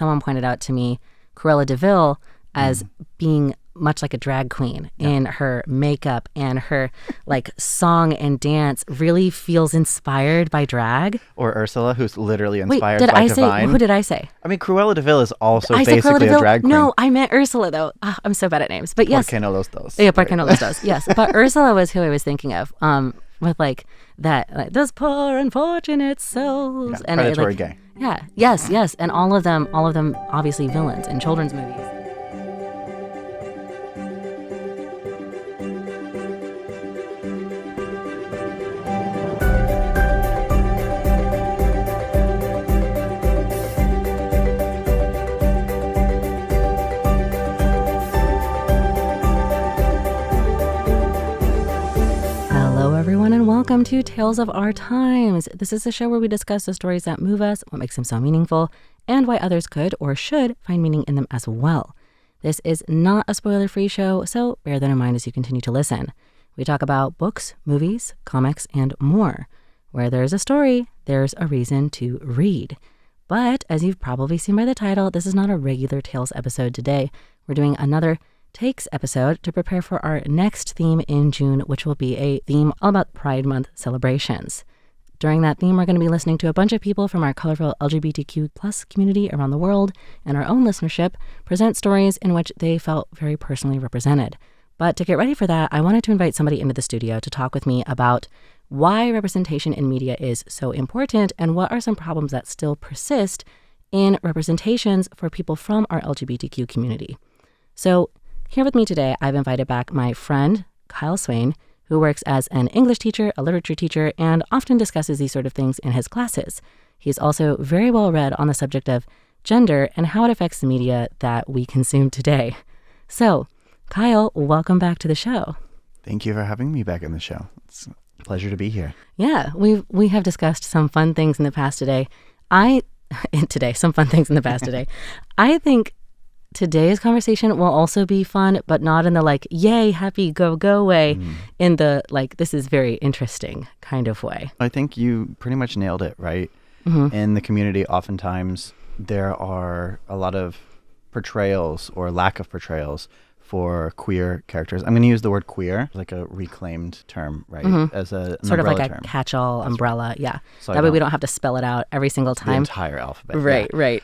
someone pointed out to me Cruella de Vil as being much like a drag queen in her makeup, and her like song and dance really feels inspired by drag. Or Ursula, who's literally inspired Wait, by Divine. Who did I say? I mean, Cruella de Vil is also I said Cruella basically de Vil. a drag queen. No, I meant Ursula though. I'm so bad at names, but yes. Por qué no los dos? Yeah, por qué no los dos? Yes, but Ursula was who I was thinking of. With like that, like those poor unfortunate souls, Yeah, predatory like, gay. Yeah, yes, and all of them obviously villains in children's movies. Welcome to Tales of Our Times. This is a show where we discuss the stories that move us, what makes them so meaningful, and why others could or should find meaning in them as well. This is not a spoiler-free show, so bear that in mind as you continue to listen. We talk about books, movies, comics, and more. Where there's a story, there's a reason to read. But as you've probably seen by the title, this is not a regular Tales episode today. We're doing another Takes episode to prepare for our next theme in June, which will be a theme all about Pride Month celebrations. During that theme, we're going to be listening to a bunch of people from our colorful LGBTQ plus community around the world and our own listenership present stories in which they felt very personally represented. But to get ready for that, I wanted to invite somebody into the studio to talk with me about why representation in media is so important and what are some problems that still persist in representations for people from our LGBTQ community. So here with me today, I've invited back my friend, Kyle Swayne, who works as an English teacher, a literature teacher, and often discusses these sort of things in his classes. He's also very well read on the subject of gender and how it affects the media that we consume today. So, Kyle, welcome back to the show. Thank you for having me back on the show. It's a pleasure to be here. Yeah, we have discussed some fun things in the past today. I think today's conversation will also be fun, but not in the like, yay, happy, go way, in the like, this is very interesting kind of way. I think you pretty much nailed it, right? In the community, oftentimes there are a lot of portrayals or lack of portrayals for queer characters. I'm going to use the word queer, like a reclaimed term, right? As an sort of like umbrella term. a catch-all umbrella, yeah. So that way we don't have to spell it out every single time. The entire alphabet. Right.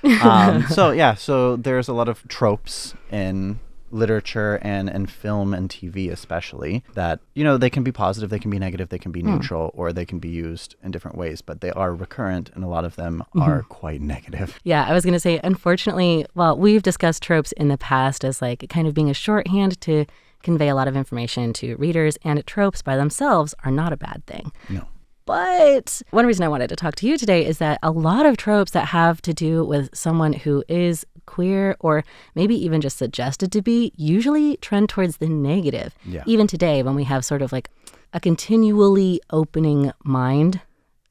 So there's a lot of tropes in literature and film and TV especially that, you know, they can be positive, they can be negative, they can be neutral, or they can be used in different ways, but they are recurrent and a lot of them are quite negative. Yeah, I was going to say, unfortunately, well, we've discussed tropes in the past as like kind of being a shorthand to convey a lot of information to readers, and tropes by themselves are not a bad thing. No. But one reason I wanted to talk to you today is that a lot of tropes that have to do with someone who is queer or maybe even just suggested to be usually trend towards the negative. Yeah. Even today when we have sort of like a continually opening mind,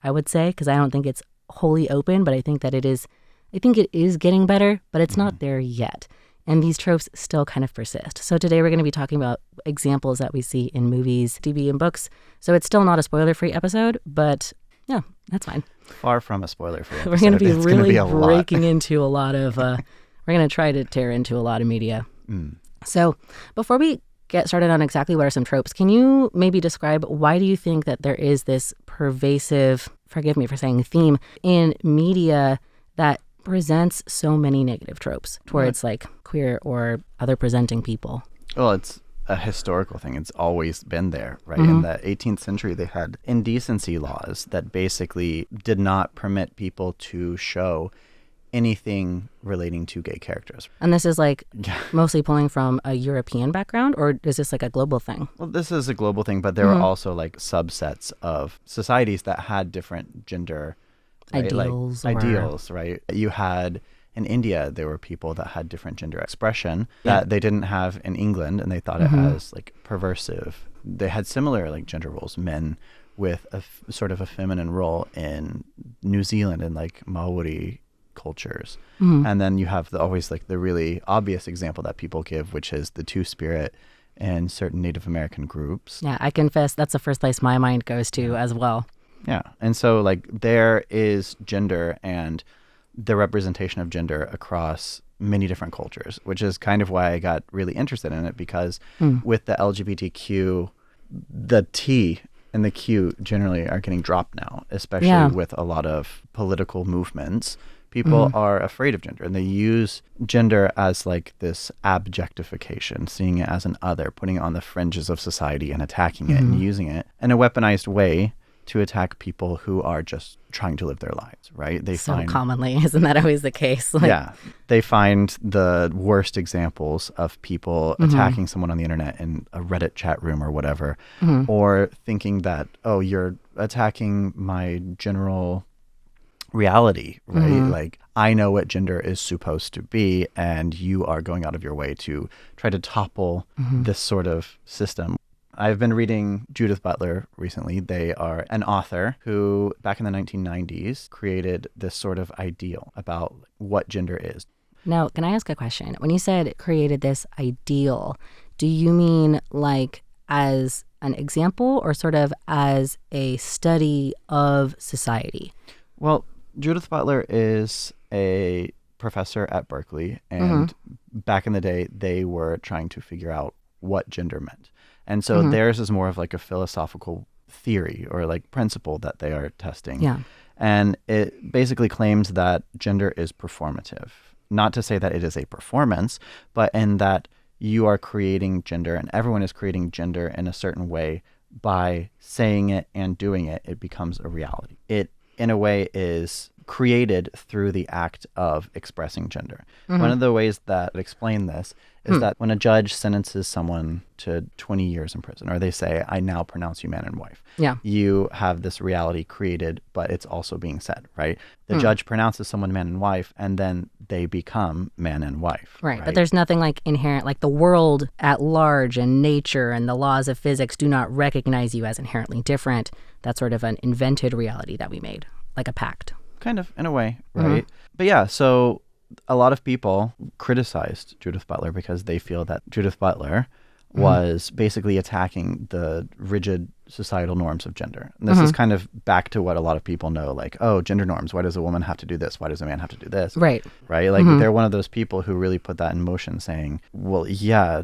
I would say, because I don't think it's wholly open, but I think it is getting better, but it's not there yet. And these tropes still kind of persist. So today we're going to be talking about examples that we see in movies, TV, and books. So it's still not a spoiler-free episode, but yeah, that's fine. Far from a spoiler-free episode. We're going to be really breaking lot. into a lot of, we're going to try to tear into a lot of media. So before we get started on exactly what are some tropes, can you maybe describe why do you think that there is this pervasive, forgive me for saying theme, in media that presents so many negative tropes towards like queer or other presenting people? Well, it's a historical thing. It's always been there, right? In the 18th century, they had indecency laws that basically did not permit people to show anything relating to gay characters. And this is like mostly pulling from a European background, or is this like a global thing? Well, this is a global thing, but there were also like subsets of societies that had different gender ideals, right? You had in India, there were people that had different gender expression that they didn't have in England, and they thought it as like perversive. They had similar like gender roles, men with a sort of a feminine role in New Zealand and like Maori cultures. And then you have always like the really obvious example that people give, which is the Two-Spirit in certain Native American groups. Yeah, I confess that's the first place my mind goes to as well. Yeah. And so like there is gender and the representation of gender across many different cultures, which is kind of why I got really interested in it, because with the LGBTQ, the T and the Q generally are getting dropped now, especially with a lot of political movements. People are afraid of gender, and they use gender as like this objectification, seeing it as an other, putting it on the fringes of society and attacking it and using it in a weaponized way to attack people who are just trying to live their lives, right? They find commonly, isn't that always the case? They find the worst examples of people attacking someone on the internet in a Reddit chat room or whatever, or thinking that, oh, you're attacking my general reality, right? Like, I know what gender is supposed to be, and you are going out of your way to try to topple this sort of system. I've been reading Judith Butler recently. They are an author who, back in the 1990s, created this sort of ideal about what gender is. Now, can I ask a question? When you said created this ideal, do you mean like as an example or sort of as a study of society? Well, Judith Butler is a professor at Berkeley, and back in the day, they were trying to figure out what gender meant. And so theirs is more of like a philosophical theory or like principle that they are testing. Yeah. And it basically claims that gender is performative. Not to say that it is a performance, but in that you are creating gender and everyone is creating gender in a certain way. By saying it and doing it, it becomes a reality. It, in a way, is created through the act of expressing gender. One of the ways that I explain this is that when a judge sentences someone to 20 years in prison, or they say, I now pronounce you man and wife, you have this reality created, but it's also being said, right? The judge pronounces someone man and wife, and then they become man and wife. Right, but there's nothing like inherent, like the world at large and nature and the laws of physics do not recognize you as inherently different. That's sort of an invented reality that we made, like a pact. Kind of, in a way, right? But yeah, so a lot of people criticized Judith Butler because they feel that Judith Butler was basically attacking the rigid societal norms of gender. And this is kind of back to what a lot of people know, like, oh, gender norms. Why does a woman have to do this? Why does a man have to do this? Right. Right? Like, they're one of those people who really put that in motion, saying, well, yeah,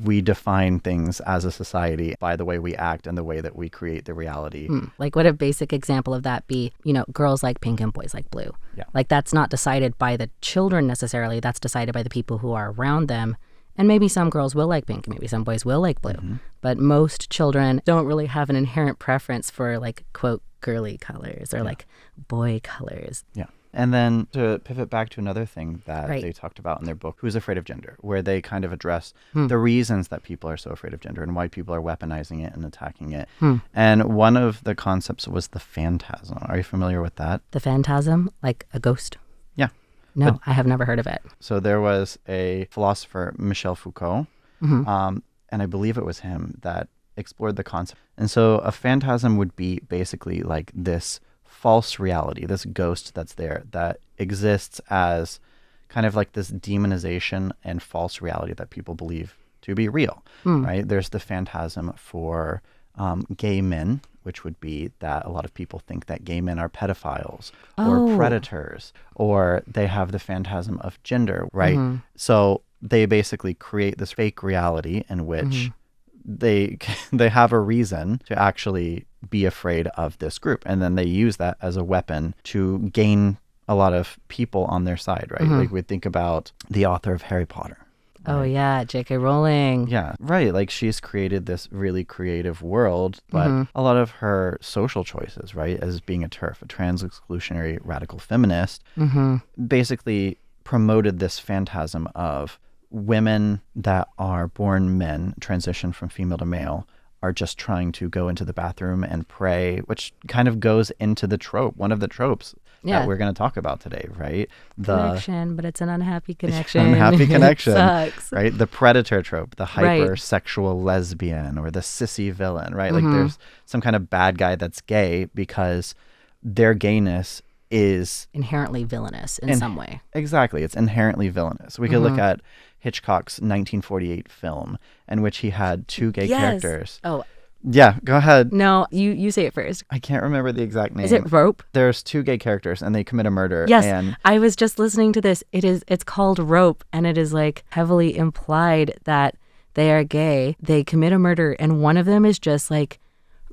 we define things as a society by the way we act and the way that we create the reality. Like, would a basic example of that be, you know, girls like pink and boys like blue? Yeah. Like, that's not decided by the children necessarily. That's decided by the people who are around them. And maybe some girls will like pink, maybe some boys will like blue. But most children don't really have an inherent preference for, like, quote, girly colors or like boy colors. Yeah. And then to pivot back to another thing that they talked about in their book, Who's Afraid of Gender, where they kind of address the reasons that people are so afraid of gender and why people are weaponizing it and attacking it. And one of the concepts was the phantasm. Are you familiar with that? The phantasm, like a ghost? Yeah. No, I have never heard of it. So there was a philosopher, Michel Foucault, and I believe it was him that explored the concept. And so a phantasm would be basically like this false reality, this ghost that's there that exists as kind of like this demonization and false reality that people believe to be real, right? There's the phantasm for gay men, which would be that a lot of people think that gay men are pedophiles or predators, or they have the phantasm of gender, right? So they basically create this fake reality in which they have a reason to actually be afraid of this group. And then they use that as a weapon to gain a lot of people on their side, right? Like we think about the author of Harry Potter. Right? Oh, yeah, J.K. Rowling. Yeah, right. Like she's created this really creative world, but a lot of her social choices, right, as being a TERF, a trans exclusionary radical feminist, basically promoted this phantasm of women that are born men, transition from female to male, are just trying to go into the bathroom and pray, which kind of goes into the trope, one of the tropes that we're going to talk about today, right? The connection, but it's an unhappy connection. Unhappy connection. Sucks. Right? The predator trope, the hypersexual lesbian or the sissy villain, right? Like there's some kind of bad guy that's gay because their gayness is inherently villainous in some way. Exactly. It's inherently villainous. We could look at Hitchcock's 1948 film in which he had two gay characters. Oh, Yeah, go ahead. No, you say it first. I can't remember the exact name. Is it Rope? There's 2 gay characters and they commit a murder. Yes, and I was just listening to this. It's called Rope, and it is like heavily implied that they are gay. They commit a murder, and one of them is just like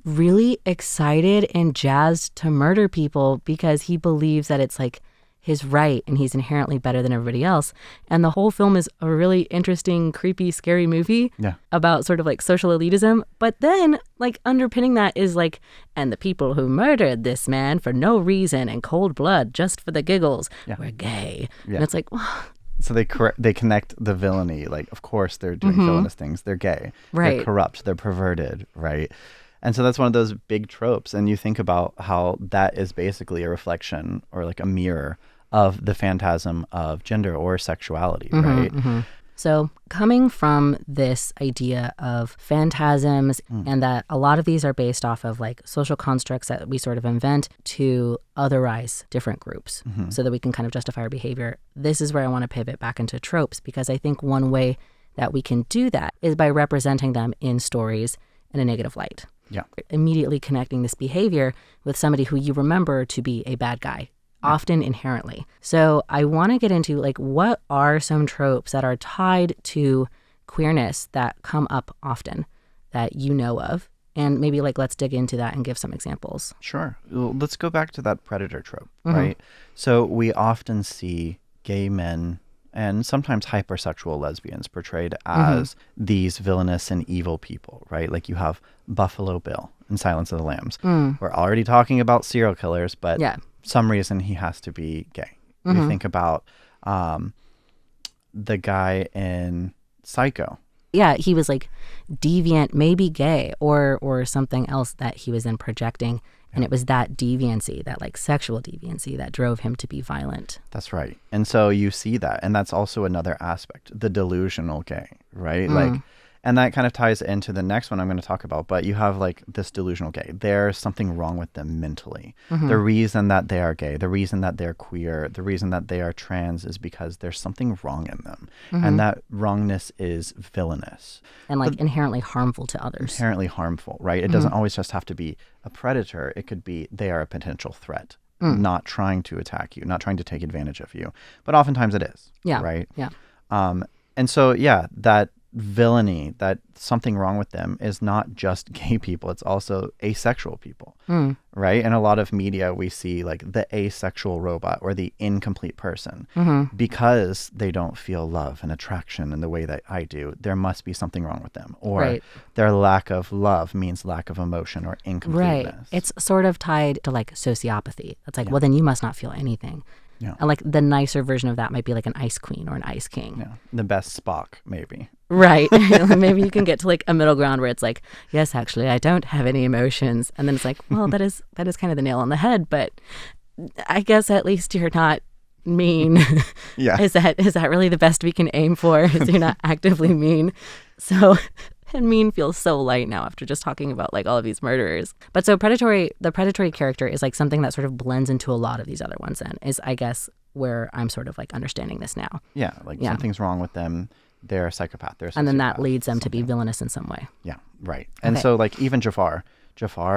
really excited and jazzed to murder people because he believes that it's like his right and he's inherently better than everybody else. And the whole film is a really interesting, creepy, scary movie about sort of like social elitism. But then like underpinning that is like, and the people who murdered this man for no reason in cold blood just for the giggles were gay. And it's like, so they connect the villainy. Like, of course, they're doing villainous things. They're gay. Right. They're corrupt. They're perverted. Right. And so that's one of those big tropes. And you think about how that is basically a reflection or like a mirror of the phantasm of gender or sexuality, right? So coming from this idea of phantasms and that a lot of these are based off of like social constructs that we sort of invent to otherize different groups so that we can kind of justify our behavior, this is where I want to pivot back into tropes, because I think one way that we can do that is by representing them in stories in a negative light. Yeah. Immediately connecting this behavior with somebody who you remember to be a bad guy. Often inherently. So I want to get into like what are some tropes that are tied to queerness that come up often that you know of, and maybe like let's dig into that and give some examples. Sure. Well, let's go back to that predator trope, right? So we often see gay men and sometimes hypersexual lesbians portrayed as these villainous and evil people, right? Like you have Buffalo Bill in Silence of the Lambs. We're already talking about serial killers, but some reason he has to be gay. You think about the guy in Psycho. Yeah, he was like deviant, maybe gay, or something else that he was then projecting. And it was that deviancy, that like sexual deviancy that drove him to be violent. That's right. And so you see that. And that's also another aspect, the delusional gay, right? Like, and that kind of ties into the next one I'm going to talk about. But you have like this delusional gay. There's something wrong with them mentally. The reason that they are gay, the reason that they're queer, the reason that they are trans is because there's something wrong in them. And that wrongness is villainous. And like inherently harmful to others. Inherently harmful, right? It doesn't always just have to be a predator. It could be they are a potential threat, not trying to attack you, not trying to take advantage of you. But oftentimes it is, right? Yeah. And so, that villainy, that something wrong with them is not just gay people, it's also asexual people, right? In a lot of media, we see like the asexual robot or the incomplete person because they don't feel love and attraction in the way that I do. There must be something wrong with them, or their lack of love means lack of emotion or incompleteness. Right. It's sort of tied to like sociopathy. It's like, well, then you must not feel anything. Yeah. And like the nicer version of that might be like an ice queen or an ice king. Yeah. The best Spock, maybe. Right. Maybe you can get to like a middle ground where it's like, yes, actually, I don't have any emotions. And then it's like, well, that is kind of the nail on the head. But I guess at least you're not mean. Yeah. Is that really the best we can aim for? Is you're not actively mean? So... And mean feels so light now after just talking about like all of these murderers. But so the predatory character is like something that sort of blends into a lot of these other ones, and is, I guess, where I'm sort of like understanding this now. Yeah, like something's wrong with them. They're a psychopath. They're a sociopath, and then that leads them to be villainous in some way. Yeah, right. And so like even Jafar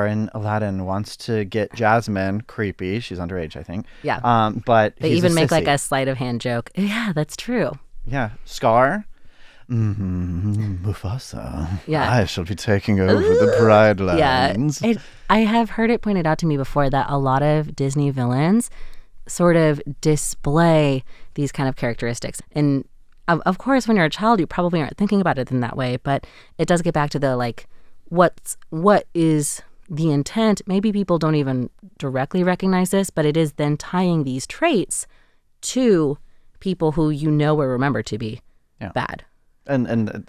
in Aladdin wants to get Jasmine creepy. She's underage, I think. Yeah. But they even make like a sleight of hand joke. Yeah, that's true. Yeah. Scar. Mufasa. Yeah. I shall be taking over the Pride Lands. Yeah. I have heard it pointed out to me before that a lot of Disney villains sort of display these kind of characteristics. And of course, when you're a child, you probably aren't thinking about it in that way. But it does get back to the like, what is the intent? Maybe people don't even directly recognize this, but it is then tying these traits to people who you know or remember to be bad. And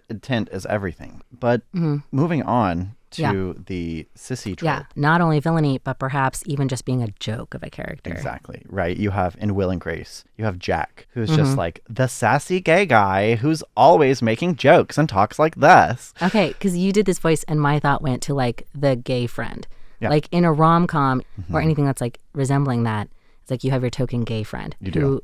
intent is everything. But moving on to the sissy trope. Yeah, not only villainy, but perhaps even just being a joke of a character. Exactly, right? You have, in Will and Grace, you have Jack, who's just like the sassy gay guy who's always making jokes and talks like this. Okay, because you did this voice and my thought went to like the gay friend. Yeah. Like in a rom-com or anything that's like resembling that. It's like you have your token gay friend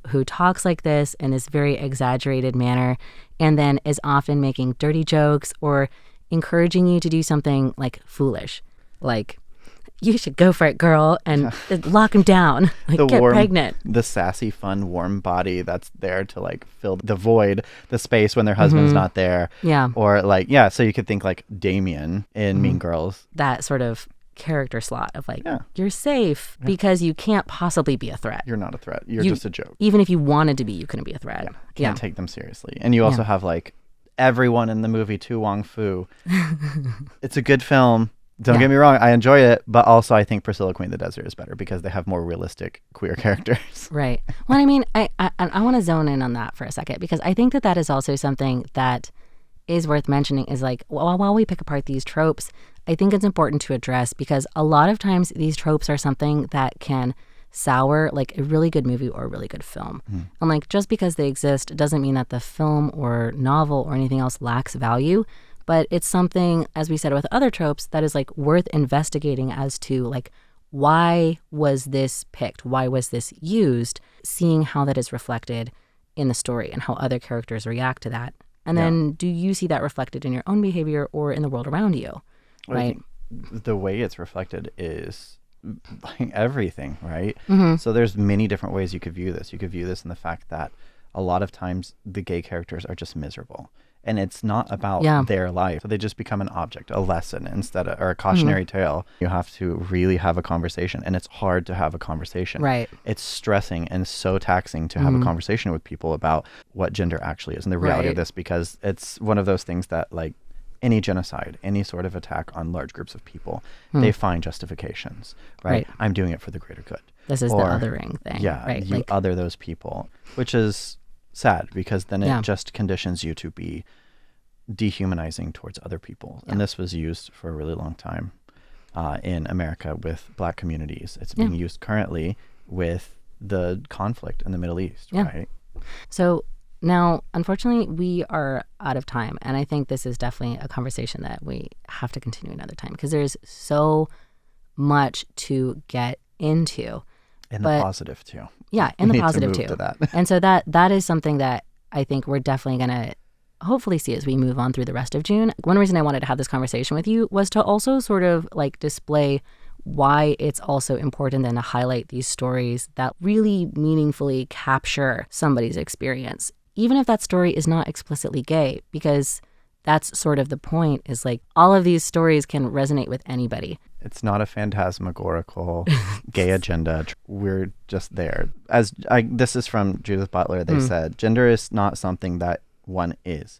who talks like this in this very exaggerated manner and then is often making dirty jokes or encouraging you to do something like foolish, like you should go for it, girl, and lock him down, like get pregnant. The sassy, fun, warm body that's there to like fill the void, the space when their husband's not there. Yeah. Or like, so you could think like Damien in Mean Girls. That sort of character slot of like, you're safe because you can't possibly be a threat. You're not a threat. You're just a joke. Even if you wanted to be, you couldn't be a threat. Can't take them seriously. And you also have like everyone in the movie Tu Wong Fu. It's a good film. Don't get me wrong, I enjoy it, but also I think Priscilla Queen of the Desert is better because they have more realistic queer characters. Right. Well, I mean, I want to zone in on that for a second because I think that is also something that is worth mentioning is like, while we pick apart these tropes, I think it's important to address because a lot of times these tropes are something that can sour like a really good movie or a really good film. And like just because they exist doesn't mean that the film or novel or anything else lacks value. But it's something, as we said with other tropes, that is like worth investigating as to like, why was this picked? Why was this used? Seeing how that is reflected in the story and how other characters react to that. And then do you see that reflected in your own behavior or in the world around you? Well, right. The way it's reflected is like everything, right? So there's many different ways you could view this. You could view this in the fact that a lot of times the gay characters are just miserable. And it's not about their life. So they just become an object, a lesson instead of, or a cautionary tale. You have to really have a conversation. And it's hard to have a conversation. Right. It's stressing and so taxing to have a conversation with people about what gender actually is and the reality of this, because it's one of those things that like any genocide, any sort of attack on large groups of people, they find justifications, right? I'm doing it for the greater good. This is the othering thing. Yeah, right? You like, other those people, which is sad because then it just conditions you to be dehumanizing towards other people. And this was used for a really long time in America with Black communities. It's being used currently with the conflict in the Middle East, right? So now, unfortunately, we are out of time. And I think this is definitely a conversation that we have to continue another time because there's so much to get into. And the positive too. Yeah, and the positive too. To that. And so that is something that I think we're definitely going to hopefully see as we move on through the rest of June. One reason I wanted to have this conversation with you was to also sort of like display why it's also important then to highlight these stories that really meaningfully capture somebody's experience, even if that story is not explicitly gay, because that's sort of the point is like all of these stories can resonate with anybody. It's not a phantasmagorical gay agenda. We're just there. This is from Judith Butler. They said, gender is not something that one is.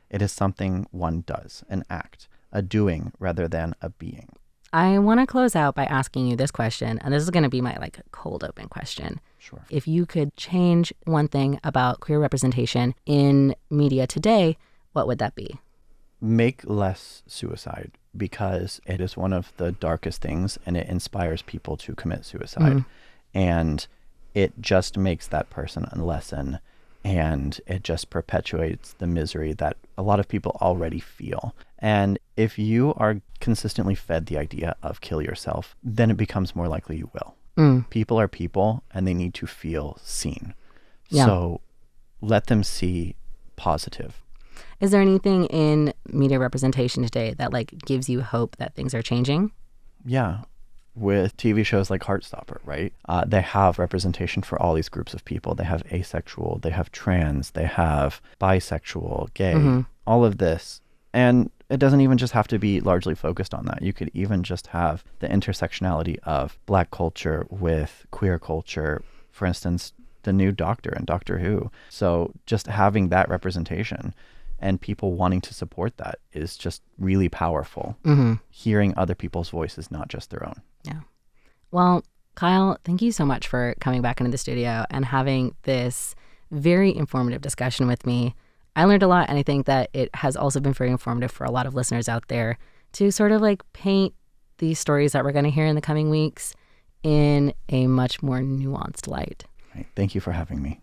It is something one does, an act, a doing rather than a being. I want to close out by asking you this question, and this is going to be my like cold open question. Sure. If you could change one thing about queer representation in media today, what would that be? Make less suicide, because it is one of the darkest things and it inspires people to commit suicide. And it just makes that person a lesson, and it just perpetuates the misery that a lot of people already feel. And if you are consistently fed the idea of kill yourself, then it becomes more likely you will. People are people and they need to feel seen. So let them see positive. Is there anything in media representation today that like gives you hope that things are changing? Yeah. With TV shows like Heartstopper, right? They have representation for all these groups of people. They have asexual, they have trans, they have bisexual, gay, all of this. And it doesn't even just have to be largely focused on that. You could even just have the intersectionality of Black culture with queer culture. For instance, the new Doctor in Doctor Who. So just having that representation and people wanting to support that is just really powerful. Hearing other people's voices, not just their own. Yeah. Well, Kyle, thank you so much for coming back into the studio and having this very informative discussion with me. I learned a lot, and I think that it has also been very informative for a lot of listeners out there to sort of like paint these stories that we're going to hear in the coming weeks in a much more nuanced light. Right. Thank you for having me.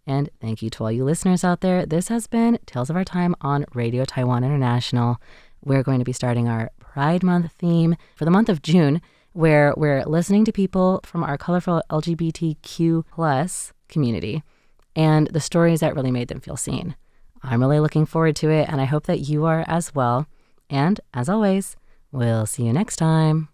And thank you to all you listeners out there. This has been Tales of Our Time on Radio Taiwan International. We're going to be starting our Pride Month theme for the month of June, where we're listening to people from our colorful LGBTQ plus community and the stories that really made them feel seen. I'm really looking forward to it, and I hope that you are as well. And as always, we'll see you next time.